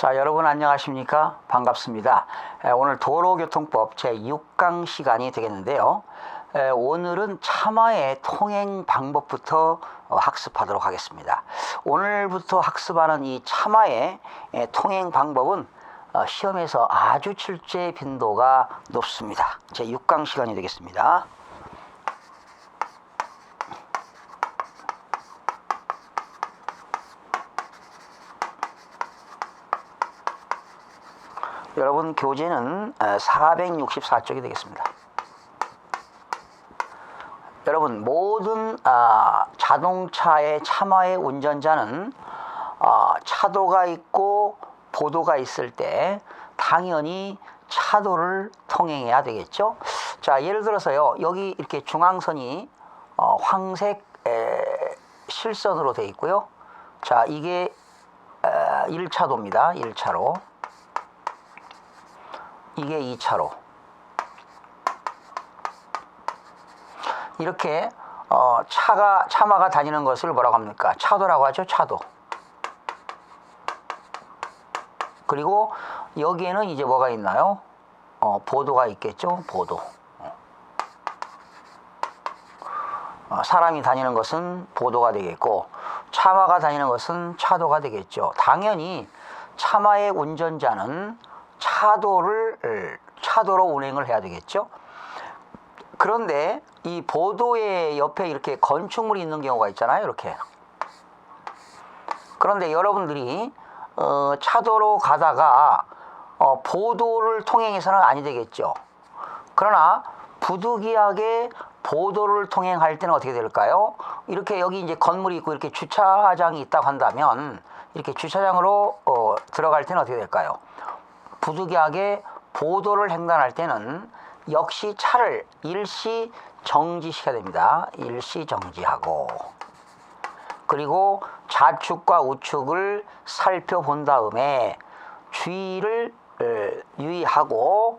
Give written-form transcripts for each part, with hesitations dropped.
자, 여러분 안녕하십니까? 반갑습니다. 오늘 도로교통법 제6강 시간이 되겠는데요. 오늘은 차마의 통행 방법부터 학습하도록 하겠습니다. 오늘부터 학습하는 이 차마의 통행 방법은 시험에서 아주 출제 빈도가 높습니다. 제6강 시간이 되겠습니다. 여러분 교재는 464쪽이 되겠습니다. 여러분 모든 자동차의 차마의 운전자는 차도가 있고 보도가 있을 때 당연히 차도를 통행해야 되겠죠. 자, 예를 들어서요, 여기 이렇게 중앙선이 황색 실선으로 되어 있고요. 자, 이게 1차도입니다. 1차로. 이게 2차로. 이렇게 차마가 다니는 것을 뭐라고 합니까? 차도라고 하죠. 차도. 그리고 여기에는 이제 뭐가 있나요? 보도가 있겠죠. 보도. 사람이 다니는 것은 보도가 되겠고, 차마가 다니는 것은 차도가 되겠죠. 당연히 차마의 운전자는 차도로 운행을 해야 되겠죠. 그런데 이 보도의 옆에 이렇게 건축물이 있는 경우가 있잖아요. 이렇게. 그런데 여러분들이 차도로 가다가 보도를 통행해서는 아니 되겠죠. 그러나 부득이하게 보도를 통행할 때는 어떻게 될까요? 이렇게 여기 이제 건물이 있고 이렇게 주차장이 있다고 한다면, 이렇게 주차장으로 들어갈 때는 어떻게 될까요? 부득이하게 보도를 횡단할 때는 역시 차를 일시 정지시켜야 됩니다. 일시 정지하고, 그리고 좌측과 우측을 살펴본 다음에 주의를 유의하고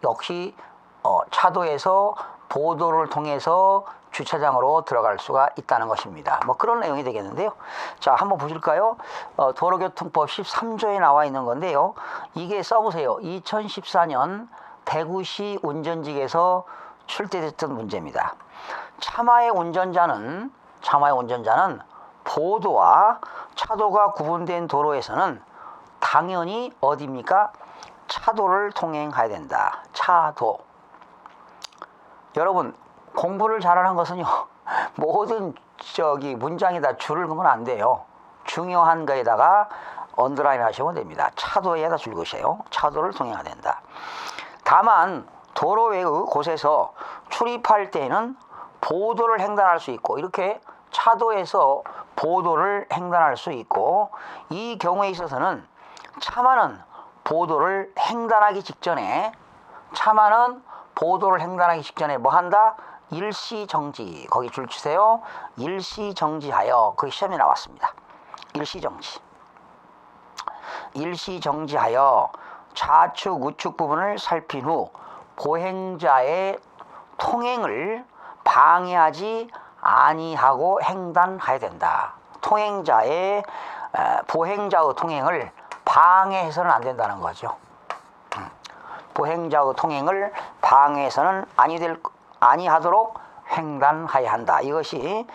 역시 차도에서 보도를 통해서 주차장으로 들어갈 수가 있다는 것입니다. 뭐 그런 내용이 되겠는데요. 자, 한번 보실까요? 도로교통법 13조에 나와 있는 건데요. 이게 써보세요. 2014년 대구시 운전직에서 출제됐던 문제입니다. 차마의 운전자는 보도와 차도가 구분된 도로에서는 당연히 어디입니까? 차도를 통행해야 된다. 차도. 여러분, 공부를 잘하는 것은요, 모든 문장이 다 줄을 그으면 안 돼요. 중요한 거에다가 언더라인 하시면 됩니다. 차도에다 줄 것이에요. 차도를 통행해야 된다. 다만 도로 외의 곳에서 출입할 때는 보도를 횡단할 수 있고, 이렇게 차도에서 보도를 횡단할 수 있고, 이 경우에 있어서는 차마는 보도를 횡단하기 직전에 뭐 한다? 일시정지. 거기 줄 치세요. 일시정지하여. 그 시험에 나왔습니다. 일시정지하여 좌측 우측 부분을 살핀 후 보행자의 통행을 방해하지 아니하고 횡단해야 된다. 보행자의 통행을 방해해서는 안 된다는 거죠. 보행자의 통행을 방해해서는 아니하도록 횡단해야 한다. 이것이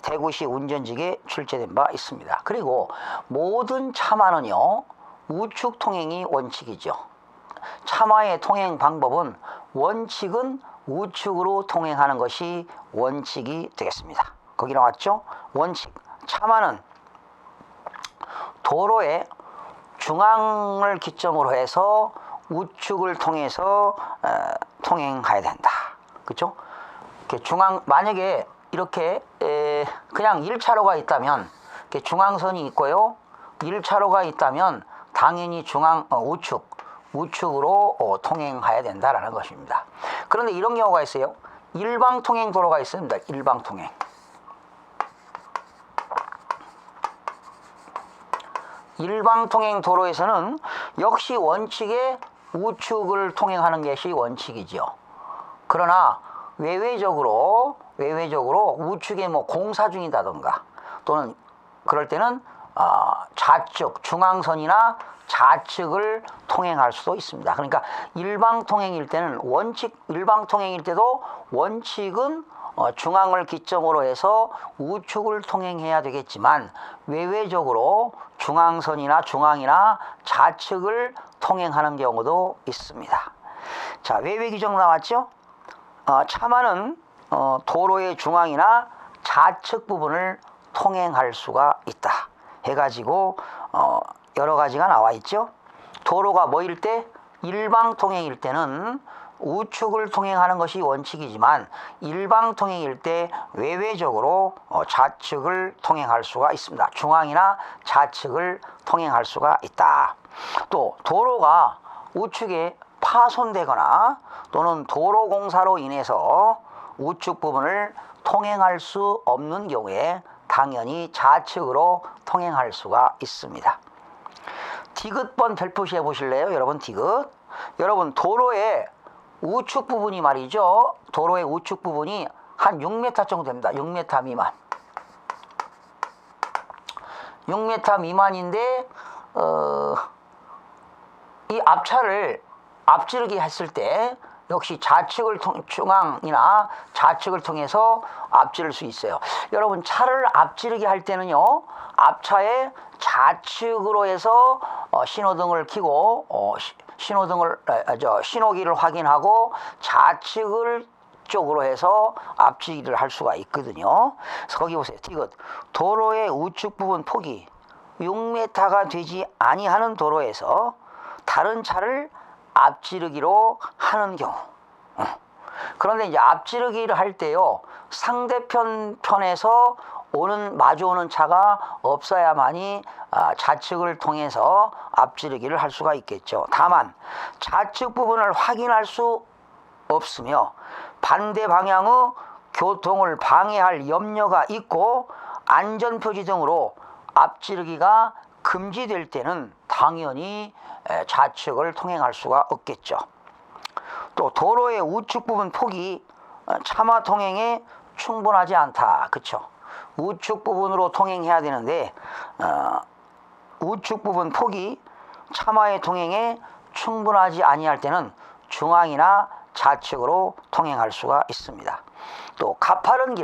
대구시 운전직에 출제된 바 있습니다. 그리고 모든 차마는요, 우측 통행이 원칙이죠. 차마의 통행 방법은 원칙은 우측으로 통행하는 것이 원칙이 되겠습니다. 거기 나왔죠? 원칙. 차마는 도로의 중앙을 기점으로 해서 우측을 통해서 통행해야 된다. 그렇죠? 만약에 이렇게 그냥 1차로가 있다면, 이렇게 중앙선이 있고요, 1차로가 있다면 당연히 우측으로 통행해야 된다라는 것입니다. 그런데 이런 경우가 있어요. 일방통행 도로가 있습니다. 일방통행 도로에서는 역시 원칙에 우측을 통행하는 것이 원칙이죠. 그러나 외외적으로 우측에 뭐 공사 중이다던가, 또는 그럴 때는 좌측, 중앙선이나 좌측을 통행할 수도 있습니다. 그러니까 일방통행일 때는 일방통행일 때도 원칙은 중앙을 기점으로 해서 우측을 통행해야 되겠지만 외외적으로 중앙선이나 중앙이나 좌측을 통행하는 경우도 있습니다. 자, 외외 규정 나왔죠? 차만은 도로의 중앙이나 좌측 부분을 통행할 수가 있다 해가지고 여러 가지가 나와 있죠. 도로가 뭐일 때? 일방통행일 때는 우측을 통행하는 것이 원칙이지만 일방통행일 때 외외적으로 좌측을 통행할 수가 있습니다. 중앙이나 좌측을 통행할 수가 있다. 또 도로가 우측에 파손되거나 또는 도로공사로 인해서 우측 부분을 통행할 수 없는 경우에 당연히 좌측으로 통행할 수가 있습니다. 디귿번 별표시 해보실래요? 여러분 디귿. 여러분 도로의 우측 부분이 말이죠. 도로의 우측 부분이 한 6m 정도 됩니다. 6m 미만. 6m 미만인데 이 앞차를 앞지르기 했을 때 역시 좌측을 중앙이나 좌측을 통해서 앞지를 수 있어요. 여러분 차를 앞지르기 할 때는요. 앞차의 좌측으로 해서 신호등을 켜고 신호기를 확인하고 좌측을 쪽으로 해서 앞지기를 할 수가 있거든요. 그래서 거기 보세요. 디귿. 도로의 우측 부분 폭이 6m가 되지 아니하는 도로에서 다른 차를 앞지르기로 하는 경우. 그런데 이제 앞지르기를 할 때요. 상대편 편에서 마주오는 차가 없어야만이 좌측을 통해서 앞지르기를 할 수가 있겠죠. 다만 좌측 부분을 확인할 수 없으며 반대 방향의 교통을 방해할 염려가 있고 안전표지 등으로 앞지르기가 금지될 때는 당연히 좌측을 통행할 수가 없겠죠. 또 도로의 우측 부분 폭이 차마 통행에 충분하지 않다. 그렇죠? 우측 부분으로 통행해야 되는데 우측 부분 폭이 차마의 통행에 충분하지 아니할 때는 중앙이나 좌측으로 통행할 수가 있습니다. 또 가파른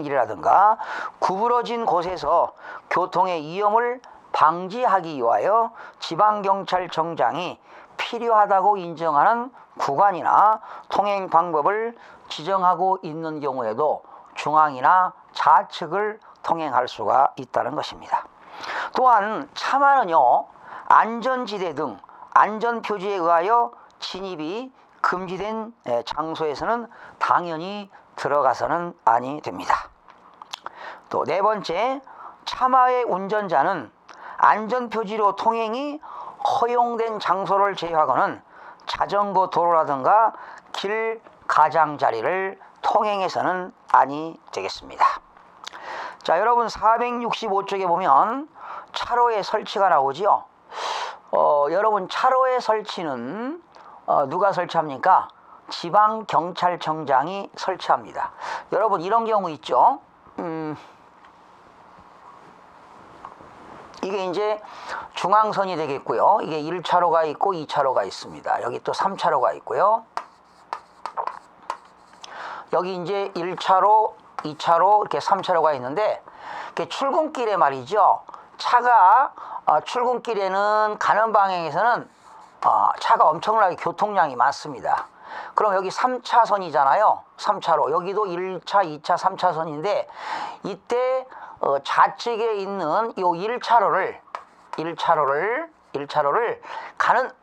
길이라든가 구부러진 곳에서 교통의 위험을 방지하기 위하여 지방경찰청장이 필요하다고 인정하는 구간이나 통행 방법을 지정하고 있는 경우에도 중앙이나 좌측을 통행할 수가 있다는 것입니다. 또한 차만은요, 안전지대 등 안전표지에 의하여 진입이 금지된 장소에서는 당연히 들어가서는 아니 됩니다. 또 네 번째, 차마의 운전자는 안전표지로 통행이 허용된 장소를 제외하고는 자전거 도로라든가 길 가장자리를 통행해서는 아니 되겠습니다. 자, 여러분 465쪽에 보면 차로의 설치가 나오지요. 여러분 차로의 설치는 누가 설치합니까? 지방경찰청장이 설치합니다. 여러분 이런 경우 있죠. 이게 이제 중앙선이 되겠고요. 이게 1차로가 있고 2차로가 있습니다. 여기 또 3차로가 있고요. 여기 이제 1차로, 2차로, 이렇게 3차로가 있는데 출근길에 말이죠. 차가 출근길에는 가는 방향에서는 차가 엄청나게 교통량이 많습니다. 그럼 여기 3차선이잖아요. 3차로. 여기도 1차, 2차, 3차선인데 이때 좌측에 있는 이 1차로를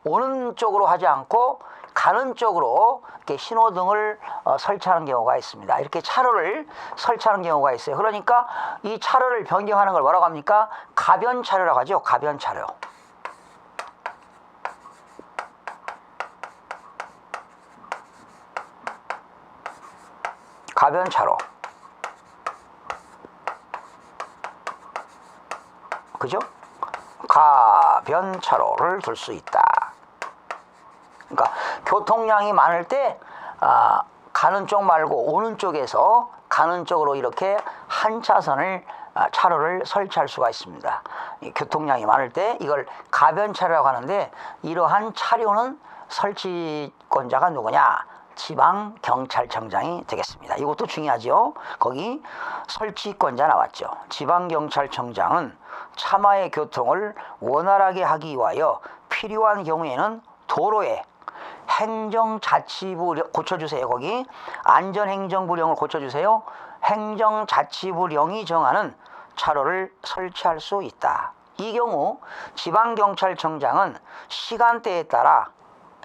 오는 쪽으로 하지 않고 가는 쪽으로 이렇게 신호등을 설치하는 경우가 있습니다. 이렇게 차로를 설치하는 경우가 있어요. 그러니까 이 차로를 변경하는 걸 뭐라고 합니까? 가변차로라고 하죠. 가변차로. 가변차로. 그죠? 가변차로를 둘 수 있다. 그러니까 교통량이 많을 때 가는 쪽 말고 오는 쪽에서 가는 쪽으로 이렇게 한 차선을 차로를 설치할 수가 있습니다. 교통량이 많을 때 이걸 가변차로라고 하는데, 이러한 차로는 설치권자가 누구냐? 지방경찰청장이 되겠습니다. 이것도 중요하죠. 거기 설치권자 나왔죠. 지방경찰청장은 차마의 교통을 원활하게 하기 위하여 필요한 경우에는 도로에 행정자치부 고쳐주세요. 거기 안전행정부령을 고쳐주세요. 행정자치부령이 정하는 차로를 설치할 수 있다. 이 경우 지방경찰청장은 시간대에 따라,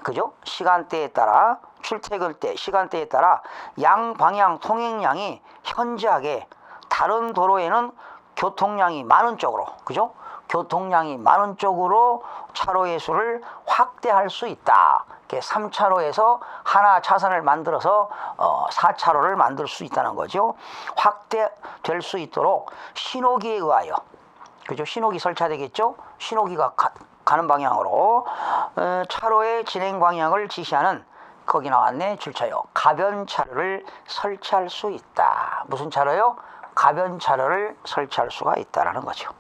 그죠? 시간대에 따라, 출퇴근 때 시간대에 따라 양방향 통행량이 현저하게 다른 도로에는 교통량이 많은 쪽으로, 그죠? 교통량이 많은 쪽으로 차로의 수를 확대할 수 있다. 3차로에서 하나 차선을 만들어서 4차로를 만들 수 있다는 거죠. 확대될 수 있도록 신호기에 의하여, 그죠? 신호기 설치되겠죠? 신호기가 가는 방향으로 차로의 진행 방향을 지시하는, 거기 나왔네, 줄차요. 가변차로를 설치할 수 있다. 무슨 차로요? 가변차로를 설치할 수가 있다라는 거죠.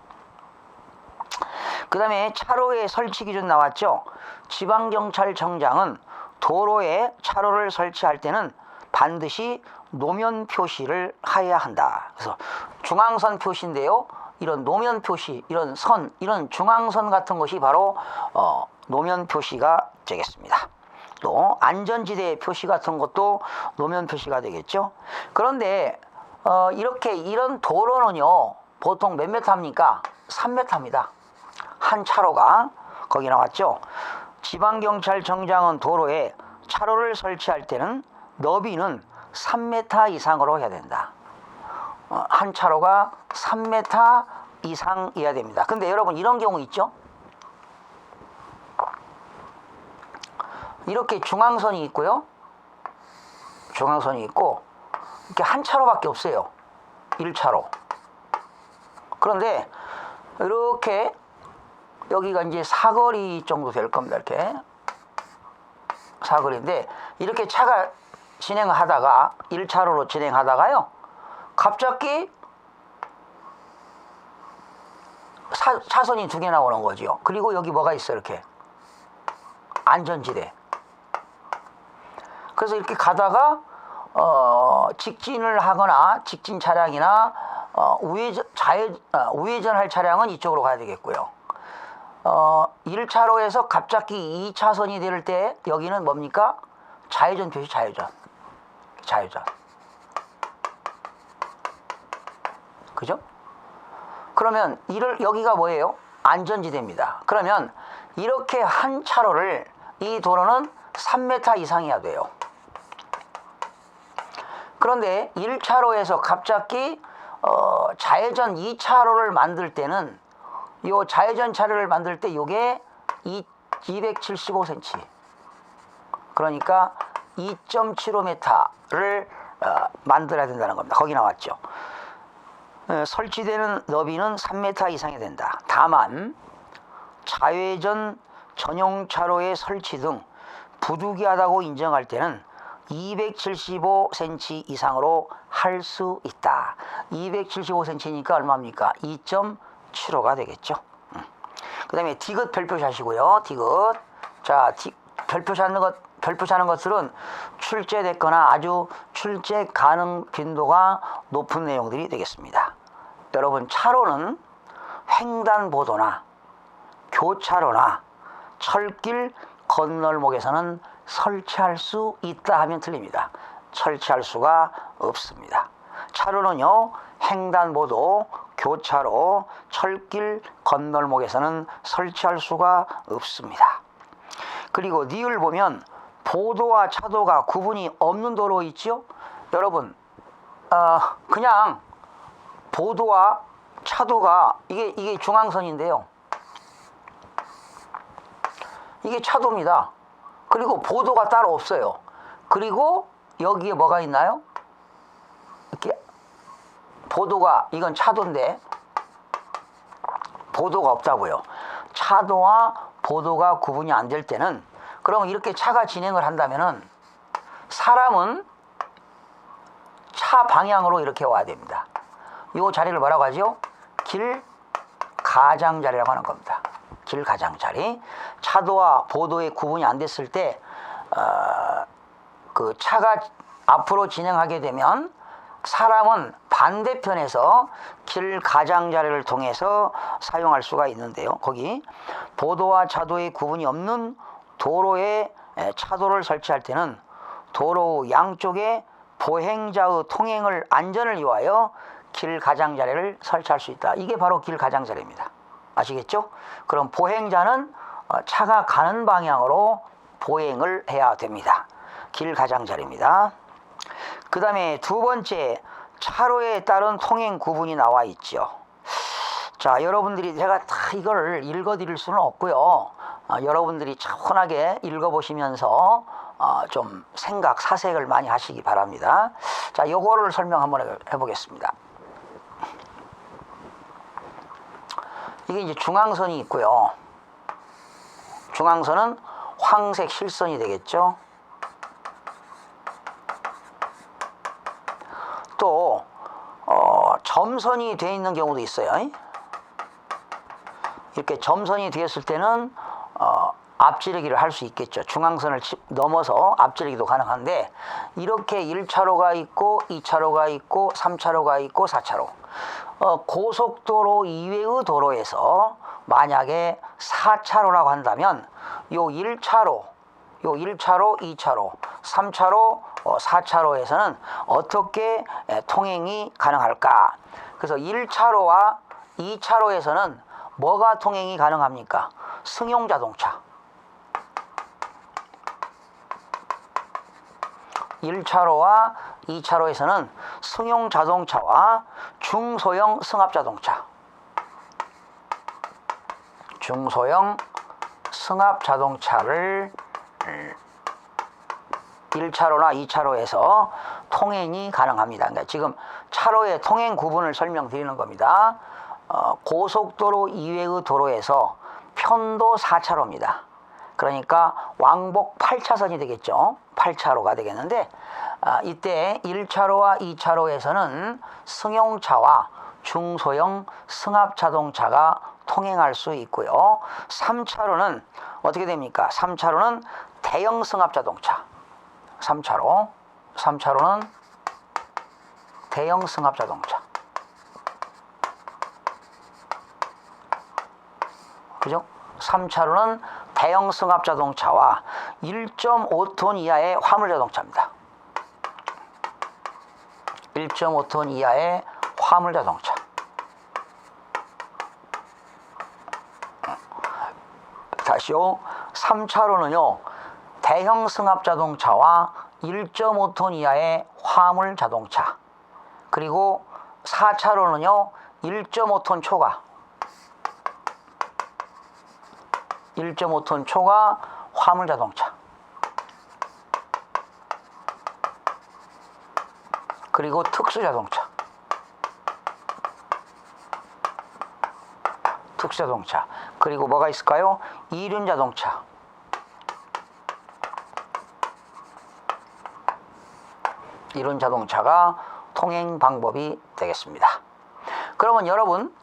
그 다음에 차로의 설치 기준 나왔죠. 지방경찰청장은 도로에 차로를 설치할 때는 반드시 노면 표시를 해야 한다. 그래서 중앙선 표시인데요, 이런 노면 표시, 이런 선, 이런 중앙선 같은 것이 바로 노면 표시가 되겠습니다. 또 안전지대 표시 같은 것도 노면 표시가 되겠죠. 그런데 이렇게 이런 도로는요, 보통 몇 미터입니까? 3m입니다. 한 차로가. 거기 나왔죠. 지방경찰청장은 도로에 차로를 설치할 때는 너비는 3m 이상으로 해야 된다. 한 차로가 3m 이상이어야 됩니다. 근데 여러분, 이런 경우 있죠? 이렇게 중앙선이 있고요, 중앙선이 있고, 이렇게 한 차로밖에 없어요. 1차로. 그런데 이렇게 여기가 이제 사거리 정도 될 겁니다. 이렇게 사거리인데, 이렇게 차가 진행하다가 1차로로 진행하다가요, 갑자기 차선이 두 개 나오는 거죠. 그리고 여기 뭐가 있어? 이렇게 안전지대. 그래서 이렇게 가다가 직진을 하거나 직진 차량이나 우회전할 차량은 이쪽으로 가야 되겠고요. 1차로에서 갑자기 2차선이 될 때 여기는 뭡니까? 좌회전 표시, 좌회전. 그죠? 그러면 여기가 뭐예요? 안전지대입니다. 그러면 이렇게 한 차로를, 이 도로는 3m 이상이어야 돼요. 그런데 1차로에서 갑자기 좌회전 2차로를 만들 때는, 요 좌회전 차로를 만들 때 요게 275cm, 그러니까 2.75m를 만들어야 된다는 겁니다. 거기 나왔죠. 설치되는 너비는 3m 이상이 된다. 다만 좌회전 전용 차로의 설치 등 부득이하다고 인정할 때는 275cm 이상으로 할 수 있다. 275cm니까 얼마입니까? 2.75가 되겠죠. 그 다음에 디귿 별표시 하시고요. 디귿. 자, 별표시 하는 것들은 출제됐거나 아주 출제 가능 빈도가 높은 내용들이 되겠습니다. 여러분, 차로는 횡단보도나 교차로나 철길 건널목에서는 설치할 수 있다 하면 틀립니다. 설치할 수가 없습니다. 차로는요, 횡단보도, 교차로, 철길 건널목에서는 설치할 수가 없습니다. 그리고 니을 보면 보도와 차도가 구분이 없는 도로 있죠? 여러분, 그냥 보도와 차도가, 이게 중앙선인데요, 이게 차도입니다. 그리고 보도가 따로 없어요. 그리고 여기에 뭐가 있나요? 이렇게 보도가, 이건 차도인데 보도가 없다고요. 차도와 보도가 구분이 안 될 때는, 그럼 이렇게 차가 진행을 한다면은 사람은 차 방향으로 이렇게 와야 됩니다. 이 자리를 뭐라고 하죠? 길 가장자리라고 하는 겁니다. 길 가장자리. 차도와 보도의 구분이 안 됐을 때 그 차가 앞으로 진행하게 되면 사람은 반대편에서 길 가장자리를 통해서 사용할 수가 있는데요. 거기 보도와 차도의 구분이 없는 도로에 차도를 설치할 때는 도로 양쪽에 보행자의 통행을 안전을 위하여 길 가장자리를 설치할 수 있다. 이게 바로 길 가장자리입니다. 아시겠죠? 그럼 보행자는 차가 가는 방향으로 보행을 해야 됩니다. 길 가장자리입니다. 그 다음에 두 번째, 차로에 따른 통행 구분이 나와 있죠. 자, 여러분들이 제가 다 이걸 읽어드릴 수는 없고요. 여러분들이 차분하게 읽어보시면서 좀 생각, 사색을 많이 하시기 바랍니다. 자, 요거를 설명 한번 해보겠습니다. 이게 이제 중앙선이 있고요. 중앙선은 황색 실선이 되겠죠. 또 점선이 되어 있는 경우도 있어요. 이렇게 점선이 되었을 때는 앞지르기를 할 수 있겠죠. 중앙선을 넘어서 앞지르기도 가능한데, 이렇게 1차로가 있고 2차로가 있고 3차로가 있고 4차로, 고속도로 이외의 도로에서 만약에 4차로라고 한다면 요 1차로, 2차로, 3차로, 4차로에서는 어떻게 통행이 가능할까? 그래서 1차로와 2차로에서는 뭐가 통행이 가능합니까? 승용자동차. 1차로와 2차로에서는 승용자동차와 중소형 승합자동차, 중소형 승합자동차를 1차로나 2차로에서 통행이 가능합니다. 그러니까 지금 차로의 통행 구분을 설명드리는 겁니다. 고속도로 이외의 도로에서 편도 4차로입니다. 그러니까 왕복 8차선이 되겠죠. 8차로가 되겠는데, 이때 1차로와 2차로에서는 승용차와 중소형 승합자동차가 통행할 수 있고요. 3차로는 어떻게 됩니까? 3차로는 대형 승합자동차. 3차로는 대형 승합자동차. 그죠? 3차로는 대형 승합자동차와 1.5톤 이하의 화물자동차입니다. 1.5톤 이하의 화물자동차. 다시요. 3차로는요, 대형 승합자동차와 1.5톤 이하의 화물자동차. 그리고 4차로는요, 1.5톤 초과. 1.5톤 초과 화물자동차. 그리고 특수자동차. 특수자동차. 그리고 뭐가 있을까요? 이륜자동차. 이륜자동차가 통행 방법이 되겠습니다. 그러면 여러분,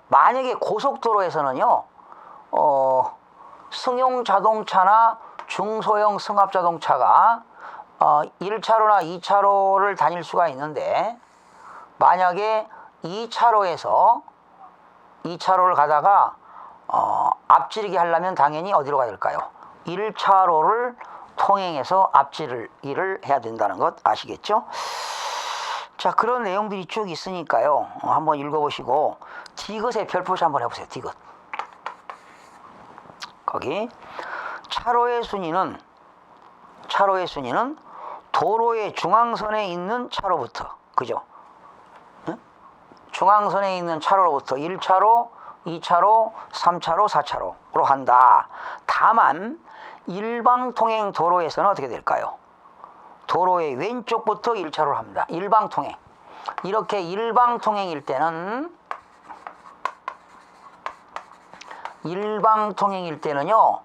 만약에 고속도로에서는요, 승용자동차나 중소형 승합자동차가 1차로나 2차로를 다닐 수가 있는데, 만약에 2차로에서 2차로를 가다가 앞지르기 하려면 당연히 어디로 가야 될까요? 1차로를 통행해서 앞지르기를 해야 된다는 것 아시겠죠? 자, 그런 내용들이 쭉 있으니까요, 한번 읽어보시고 디귿의 별표시 한번 해보세요. 디귿. 거기 차로의 순위는 도로의 중앙선에 있는 차로부터, 그죠? 응? 중앙선에 있는 차로로부터 1차로, 2차로, 3차로, 4차로로 한다. 다만 일방통행 도로에서는 어떻게 될까요? 도로의 왼쪽부터 1차로를 합니다. 일방통행. 이렇게 일방통행일 때는요,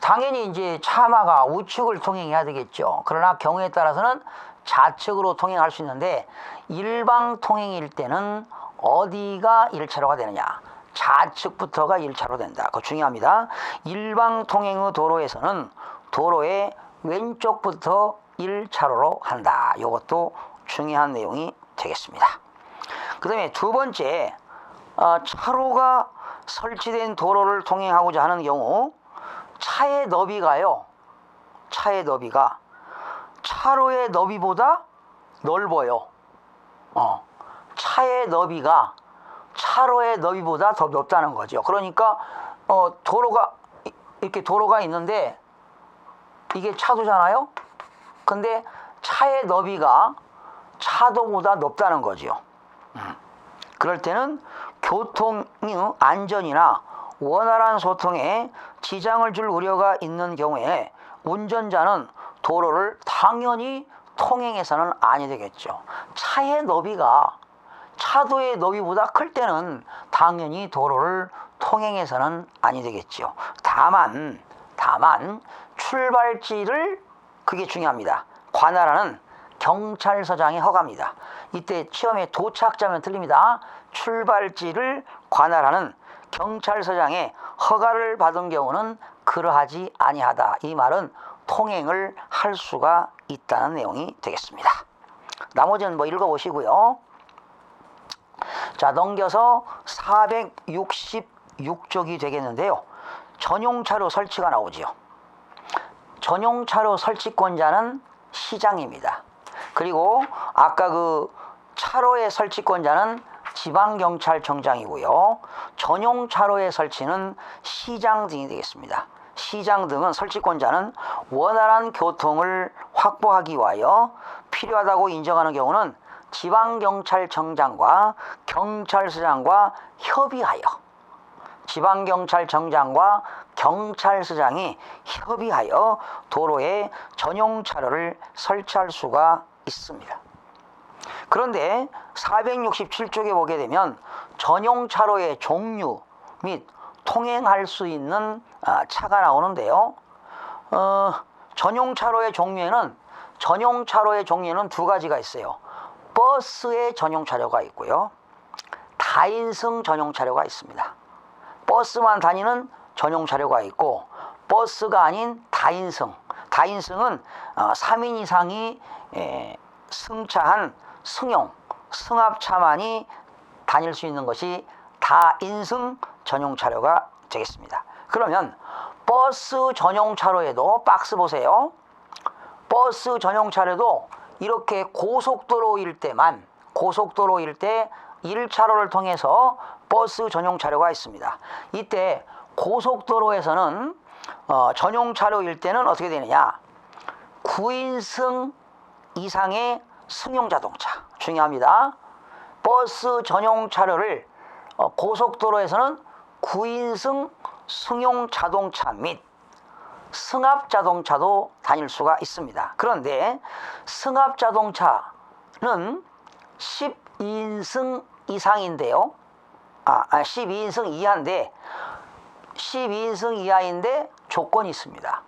당연히 이제 차마가 우측을 통행해야 되겠죠. 그러나 경우에 따라서는 좌측으로 통행할 수 있는데 일방 통행일 때는 어디가 1차로가 되느냐? 좌측부터가 1차로 된다. 그거 중요합니다. 일방 통행의 도로에서는 도로의 왼쪽부터 1차로로 한다. 이것도 중요한 내용이 되겠습니다. 그 다음에 두 번째, 차로가 설치된 도로를 통행하고자 하는 경우 차의 너비가 차로의 너비보다 넓어요. 차의 너비가 차로의 너비보다 더 넓다는 거죠. 그러니까 도로가 있는데 이게 차도잖아요. 근데 차의 너비가 차도보다 넓다는 거죠. 그럴 때는 교통의 안전이나 원활한 소통에 지장을 줄 우려가 있는 경우에 운전자는 도로를 당연히 통행해서는 아니 되겠죠. 차의 너비가 차도의 너비보다 클 때는 당연히 도로를 통행해서는 아니 되겠죠. 다만 출발지를, 그게 중요합니다, 관할하는 경찰서장의 허가입니다. 이때 시험에 도착자면 틀립니다. 출발지를 관할하는 경찰서장의 허가를 받은 경우는 그러하지 아니하다. 이 말은 통행을 할 수가 있다는 내용이 되겠습니다. 나머지는 읽어보시고요. 자, 넘겨서 466쪽이 되겠는데요. 전용차로 설치가 나오지요. 전용차로 설치권자는 시장입니다. 그리고 아까 그 차로의 설치권자는 지방경찰청장이고요. 전용차로의 설치는 시장 등이 되겠습니다. 시장 등은 설치권자는 원활한 교통을 확보하기 위하여 필요하다고 인정하는 경우는 지방경찰청장과 경찰서장과 협의하여, 지방경찰청장과 경찰서장이 협의하여 도로에 전용차로를 설치할 수가 있습니다. 그런데 467쪽에 보게 되면 전용차로의 종류 및 통행할 수 있는 차가 나오는데요. 전용차로의 종류에는 두 가지가 있어요. 버스의 전용차로가 있고요. 다인승 전용차로가 있습니다. 버스만 다니는 전용차로가 있고, 버스가 아닌 다인승은 3인 이상이 승차한 승합차만이 다닐 수 있는 것이 다인승 전용차로가 되겠습니다. 그러면 버스 전용차로에도, 박스 보세요. 버스 전용차로도 이렇게 고속도로일 때 1차로를 통해서 버스 전용차로가 있습니다. 이때 고속도로에서는 전용차로일 때는 어떻게 되느냐? 9인승 이상의 승용자동차, 중요합니다. 버스 전용차로를 고속도로에서는 9인승 승용자동차 및 승합자동차도 다닐 수가 있습니다. 그런데 승합자동차는 12인승 이상인데요. 12인승 이하인데 12인승 이하인데 조건이 있습니다.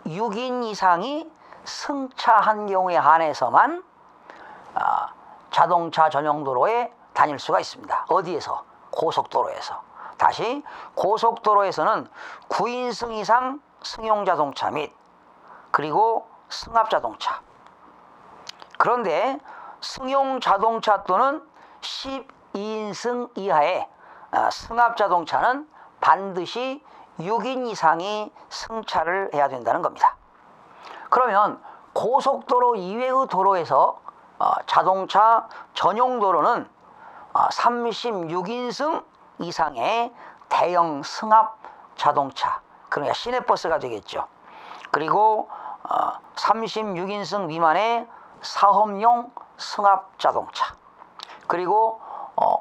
6인 이상이 승차한 경우에 한해서만 자동차 전용도로에 다닐 수가 있습니다. 어디에서? 고속도로에서. 다시, 고속도로에서는 9인승 이상 승용자동차 및 그리고 승합자동차. 그런데 승용자동차 또는 12인승 이하의 승합자동차는 반드시 6인 이상이 승차를 해야 된다는 겁니다. 그러면 고속도로 이외의 도로에서 자동차 전용도로는 36인승 이상의 대형 승합 자동차, 그러니까 시내버스가 되겠죠. 그리고 36인승 미만의 사업용 승합 자동차, 그리고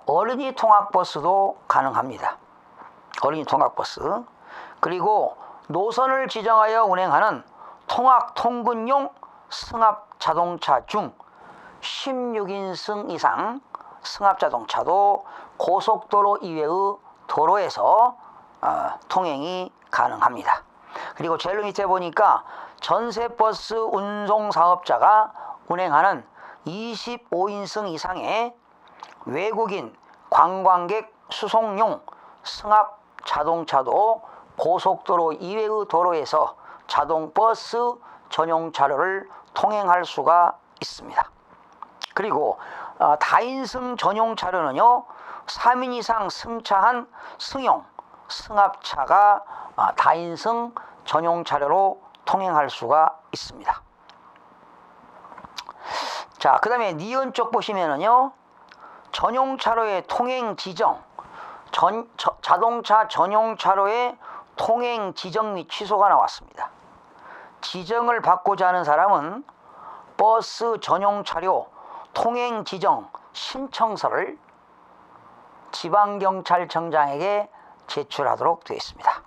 어린이 통학버스도 가능합니다. 어린이 통학버스. 그리고 노선을 지정하여 운행하는 통학통근용 승합 자동차 중 16인승 이상 승합 자동차도 고속도로 이외의 도로에서 통행이 가능합니다. 그리고 제일 밑에 보니까 전세버스 운송사업자가 운행하는 25인승 이상의 외국인 관광객 수송용 승합 자동차도 고속도로 이외의 도로에서 자동버스 전용 차로를 통행할 수가 있습니다. 그리고 다인승 전용 차로는요, 3인 이상 승차한 승용 승합차가 다인승 전용 차로로 통행할 수가 있습니다. 자, 그 다음에 니은 쪽 보시면은요, 전용 차로의 통행 지정, 자동차 전용 차로의 통행 지정 및 취소가 나왔습니다. 지정을 받고자 하는 사람은 버스 전용 차로 통행 지정 신청서를 지방경찰청장에게 제출하도록 되어 있습니다.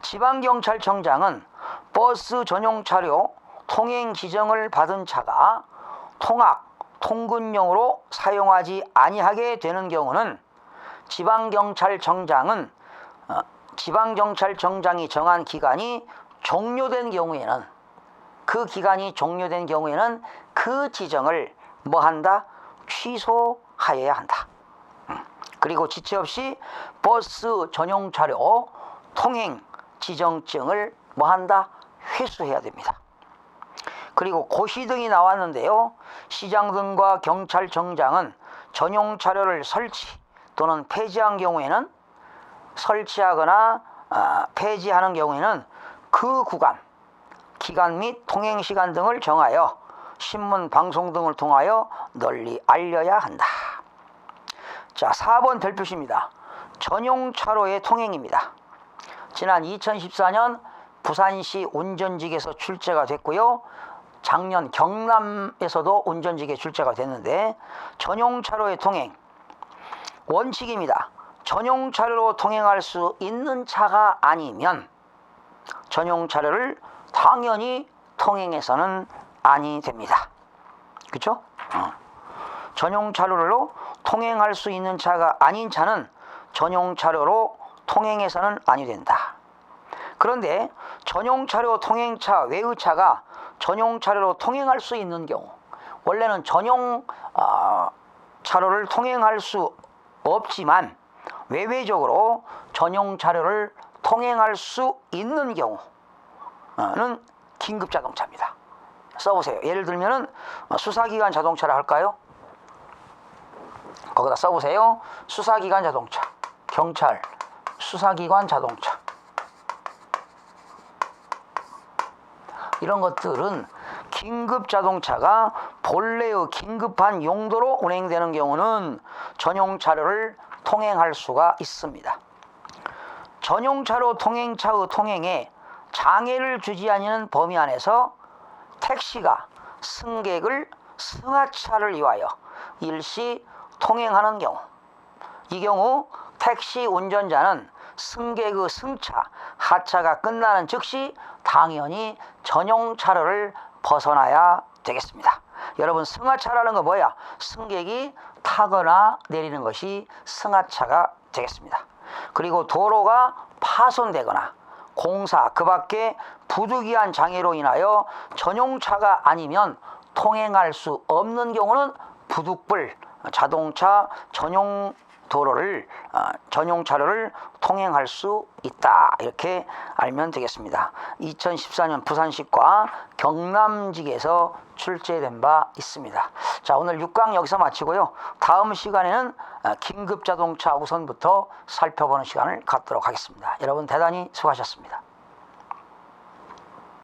지방경찰청장은 버스 전용 차로 통행 지정을 받은 차가 통학, 통근용으로 사용하지 아니하게 되는 경우는 지방경찰청장이 정한 기간이 종료된 경우에는 그 지정을 뭐한다? 취소하여야 한다. 그리고 지체 없이 버스 전용 차로 통행 지정증을 뭐한다? 회수해야 됩니다. 그리고 고시 등이 나왔는데요. 시장 등과 경찰청장은 전용 차로를 설치 또는 폐지한 경우에는 설치하거나 폐지하는 경우에는 그 구간, 기간 및 통행 시간 등을 정하여 신문, 방송 등을 통하여 널리 알려야 한다. 자, 4번 별표시입니다. 전용 차로의 통행입니다. 지난 2014년 부산시 운전직에서 출제가 됐고요. 작년 경남에서도 운전직에 출제가 됐는데, 전용 차로의 통행 원칙입니다. 전용 차로로 통행할 수 있는 차가 아니면 전용 차로를 당연히 통행해서는 아니 됩니다. 그렇죠? 전용 차로로 통행할 수 있는 차가 아닌 차는 전용 차로로 통행해서는 아니 된다. 그런데 전용 차로 통행차 외의 차가 전용 차로로 통행할 수 있는 경우, 원래는 전용 차로를 통행할 수 없지만 외외적으로 전용 차로를 통행할 수 있는 경우는 긴급자동차입니다. 써보세요. 예를 들면은 수사기관 자동차라 할까요? 거기다 써보세요. 수사기관 자동차, 경찰 수사기관 자동차, 이런 것들은 긴급자동차가 본래의 긴급한 용도로 운행되는 경우는 전용 차로를 통행할 수가 있습니다. 전용 차로 통행차의 통행에 장애를 주지 않는 범위 안에서 택시가 승객을 승하차를 이용하여 일시 통행하는 경우, 이 경우 택시 운전자는 승객의 승차, 하차가 끝나는 즉시 당연히 전용 차로를 벗어나야 되겠습니다. 여러분, 승하차라는 거 뭐야? 승객이 타거나 내리는 것이 승하차가 되겠습니다. 그리고 도로가 파손되거나 공사, 그 밖에 부득이한 장애로 인하여 전용차가 아니면 통행할 수 없는 경우는 부득불 자동차 전용 차로를 통행할 수 있다. 이렇게 알면 되겠습니다. 2014년 부산시과 경남직에서 출제된 바 있습니다. 자, 오늘 6강 여기서 마치고요. 다음 시간에는 긴급자동차 우선부터 살펴보는 시간을 갖도록 하겠습니다. 여러분 대단히 수고하셨습니다.